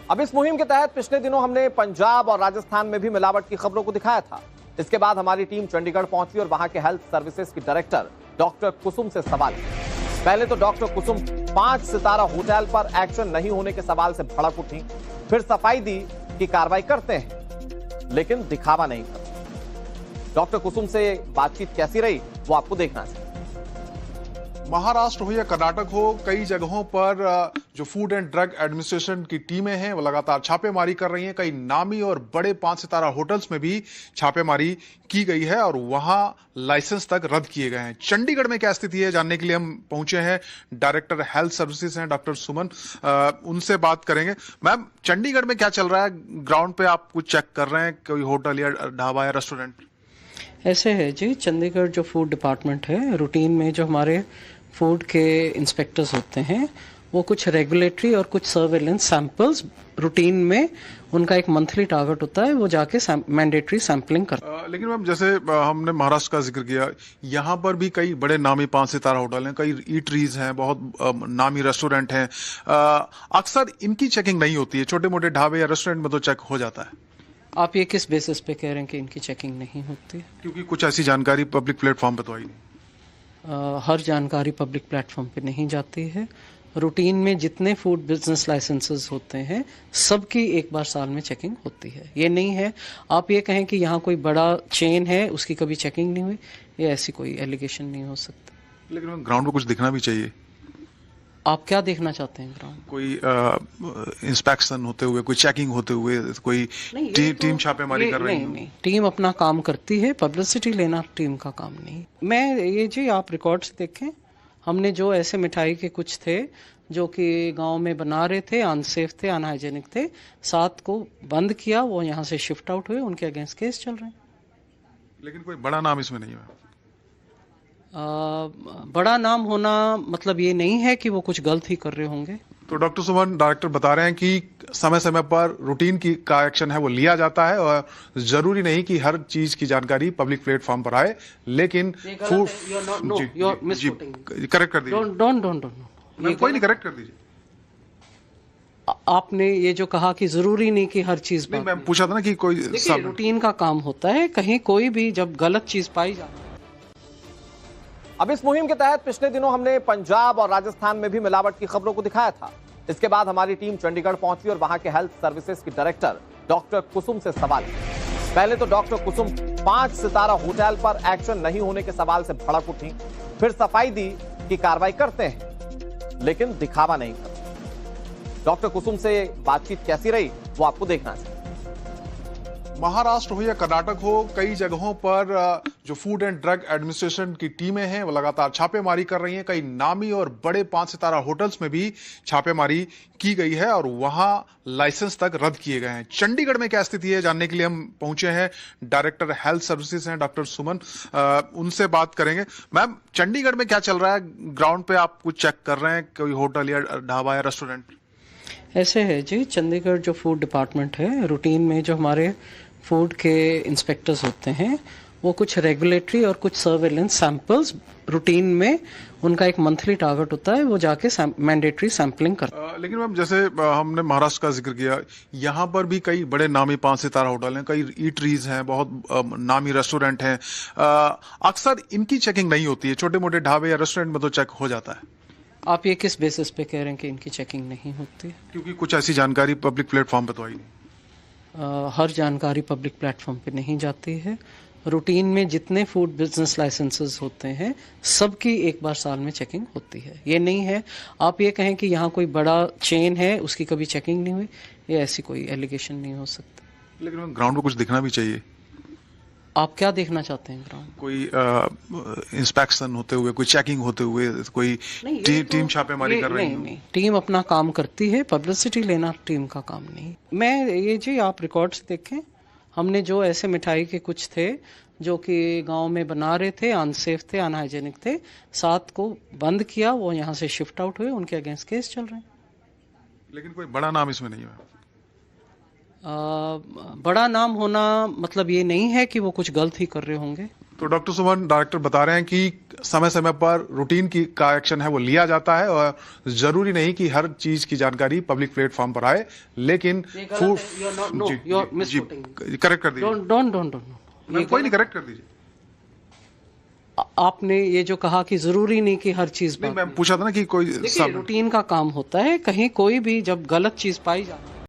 अब इस मुहिम के तहत पिछले दिनों हमने पंजाब और राजस्थान में भी मिलावट की खबरों को दिखाया था। इसके बाद हमारी टीम चंडीगढ़ पहुंची और वहां के हेल्थ सर्विसेज की डायरेक्टर डॉक्टर कुसुम से सवाल किया। पहले तो डॉक्टर कुसुम 5 सितारा होटल पर एक्शन नहीं होने के सवाल से भड़क उठी, फिर सफाई दी कि कार्रवाई करते हैं लेकिन दिखावा नहीं करते। डॉक्टर कुसुम से बातचीत कैसी रही वो आपको देखना चाहिए। महाराष्ट्र हो या कर्नाटक हो, कई जगहों पर जो फूड एंड ड्रग एडमिनिस्ट्रेशन की टीमें हैं वो लगातार छापेमारी कर रही हैं। कई नामी और बड़े 5 सितारा होटल्स में भी छापेमारी की गई है और वहां लाइसेंस तक रद्द किए गए हैं। चंडीगढ़ में क्या स्थिति है जानने के लिए हम पहुंचे हैं। डायरेक्टर हेल्थ सर्विसेज हैं डॉक्टर सुमन, उनसे बात करेंगे। मैम, चंडीगढ़ में क्या चल रहा है? ग्राउंड पे आप कुछ चेक कर रहे हैं, कोई होटल या ढाबा या रेस्टोरेंट? ऐसे है जी, चंडीगढ़ जो फूड डिपार्टमेंट है, रूटीन में जो हमारे फूड के इंस्पेक्टर्स होते हैं वो कुछ रेगुलेटरी और कुछ सर्वेलेंस सैंपल्स रूटीन में उनका एक मंथली टारगेट होता है, वो जाके मैंडेटरी सैंपलिंग करते हैं। लेकिन मैम, जैसे हमने महाराष्ट्र का जिक्र किया, यहाँ पर भी कई बड़े नामी 5 सितारा होटल हैं, कई ईटरीज हैं, बहुत नामी रेस्टोरेंट हैं। अक्सर इनकी चेकिंग नहीं होती है। छोटे मोटे ढाबे या रेस्टोरेंट में तो चेक हो जाता है। आप ये किस बेसिस पे कह रहे हैं कि इनकी चेकिंग नहीं होती? क्योंकि कुछ ऐसी जानकारी पब्लिक प्लेटफॉर्म पे तो आई नहीं। हर जानकारी पब्लिक प्लेटफॉर्म पे नहीं जाती है। रूटीन में जितने फूड बिजनेस लाइसेंसेस होते हैं सबकी एक बार साल में चेकिंग होती है। ये नहीं है आप ये कहें कि यहाँ कोई बड़ा चेन है उसकी कभी चेकिंग नहीं हुई, ये ऐसी कोई एलिगेशन नहीं हो सकती। लेकिन ग्राउंड पे कुछ दिखना भी चाहिए। आप क्या देखना चाहते हैं ग्राउंड? कोई इंस्पेक्शन होते हुए, कोई चेकिंग होते हुए, कोई टीम छापेमारी कर रही है? नहीं, टीम अपना काम करती है, पब्लिसिटी लेना टीम का काम नहीं। मैं ये जी, आप रिकॉर्ड्स देखें, हमने जो ऐसे मिठाई के कुछ थे जो कि गांव में बना रहे थे, अनसेफ थे, अनहाइजेनिक थे, 7 को बंद किया, वो यहाँ से शिफ्ट आउट हुए, उनके अगेंस्ट केस चल रहे हैं। लेकिन कोई बड़ा नाम इसमें नहीं है। बड़ा नाम होना मतलब ये नहीं है कि वो कुछ गलत ही कर रहे होंगे। तो डॉक्टर सुमन, डायरेक्टर बता रहे हैं कि समय समय पर रूटीन की का एक्शन है वो लिया जाता है और जरूरी नहीं कि हर चीज की जानकारी पब्लिक प्लेटफॉर्म पर आए। लेकिन फूड करेक्ट कर दीजिए। डोंट कोई नहीं, करेक्ट कर दीजिए। आपने ये जो कहा कि जरूरी नहीं कि हर चीज, मैं पूछा था ना कि कोई रूटीन का काम होता है, कहीं कोई भी जब गलत चीज पाई जाती है। अब इस मुहिम के तहत पिछले दिनों हमने पंजाब और राजस्थान में भी मिलावट की खबरों को दिखाया था। इसके बाद हमारी टीम चंडीगढ़ पहुंची और वहां के हेल्थ सर्विसेज की डायरेक्टर डॉक्टर कुसुम से सवाल किया। पहले तो डॉक्टर कुसुम 5 सितारा होटल पर एक्शन नहीं होने के सवाल से भड़क उठी, फिर सफाई दी कि कार्रवाई करते हैं लेकिन दिखावा नहीं करते। डॉक्टर कुसुम से बातचीत कैसी रही वो आपको देखना चाहिए। महाराष्ट्र हो या कर्नाटक हो, कई जगहों पर जो फूड एंड ड्रग एडमिनिस्ट्रेशन की टीमें हैं वो लगातार छापेमारी कर रही हैं। कई नामी और बड़े 5 सितारा होटल्स में भी छापेमारी की गई है और वहां लाइसेंस तक रद्द किए गए हैं। चंडीगढ़ में क्या स्थिति है जानने के लिए हम पहुंचे हैं। डायरेक्टर हेल्थ सर्विसेज हैं डॉक्टर सुमन, उनसे बात करेंगे। मैम, चंडीगढ़ में क्या चल रहा है? ग्राउंड पे आप कुछ चेक कर रहे हैं, कोई होटल या ढाबा या रेस्टोरेंट? ऐसे है जी, चंडीगढ़ जो फूड डिपार्टमेंट है, रूटीन में जो हमारे फूड के इंस्पेक्टर्स होते हैं वो कुछ रेगुलेटरी और कुछ सर्वेलेंस सैंपल्स रूटीन में उनका एक मंथली टारगेट होता है, वो जाके मैंडेटरी सैंपलिंग करते हैं। लेकिन मैम, जैसे हमने महाराष्ट्र का जिक्र किया, यहाँ पर भी कई बड़े नामी 5 सितारा होटल हैं, कई ईटरीज हैं, बहुत नामी रेस्टोरेंट हैं। अक्सर इनकी चेकिंग नहीं होती है। छोटे मोटे ढाबे या रेस्टोरेंट में तो चेक हो जाता है। आप ये किस बेसिस पे कह रहे हैं कि इनकी चेकिंग नहीं होती? क्योंकि कुछ ऐसी जानकारी पब्लिक प्लेटफॉर्म पे तो आई नहीं। हर जानकारी पब्लिक प्लेटफॉर्म पे नहीं जाती है। रूटीन में जितने फूड बिजनेस लाइसेंसेस होते हैं सबकी एक बार साल में चेकिंग होती है। ये नहीं है आप ये कहें कि यहाँ कोई बड़ा चेन है उसकी कभी चेकिंग नहीं हुई, ये ऐसी कोई एलिगेशन नहीं हो सकती। लेकिन ग्राउंड पे कुछ दिखना भी चाहिए। आप क्या देखना चाहते हैं ग्राउंड? कोई इंस्पेक्शन होते हुए, कोई चेकिंग होते हुए, कोई टीम छापेमारी कर रही है? नहीं, टीम अपना काम करती है, पब्लिसिटी लेना टीम का काम नहीं। मैं ये जी, आप रिकॉर्ड्स देखें, हमने जो ऐसे मिठाई के कुछ थे जो कि गांव में बना रहे थे, अनसेफ थे, अनहाइजेनिक थे, 7 को बंद किया, वो यहाँ से शिफ्ट आउट हुए, उनके अगेंस्ट केस चल रहे हैं। लेकिन कोई बड़ा नाम इसमें नहीं है। बड़ा नाम होना मतलब ये नहीं है कि वो कुछ गलत ही कर रहे होंगे। तो डॉक्टर सुमन, डायरेक्टर बता रहे हैं कि समय समय पर रूटीन का एक्शन है वो लिया जाता है और जरूरी नहीं कि हर चीज की जानकारी पब्लिक प्लेटफॉर्म पर आए, लेकिन फूड करेक्ट कर दीजिए। कोई नहीं, करेक्ट कर दीजिए। आपने ये जो कहा कि जरूरी नहीं कि हर चीज नहीं, मैं पूछा था ना कि कोई रूटीन का काम होता है, कहीं कोई भी जब गलत चीज पाई जाती है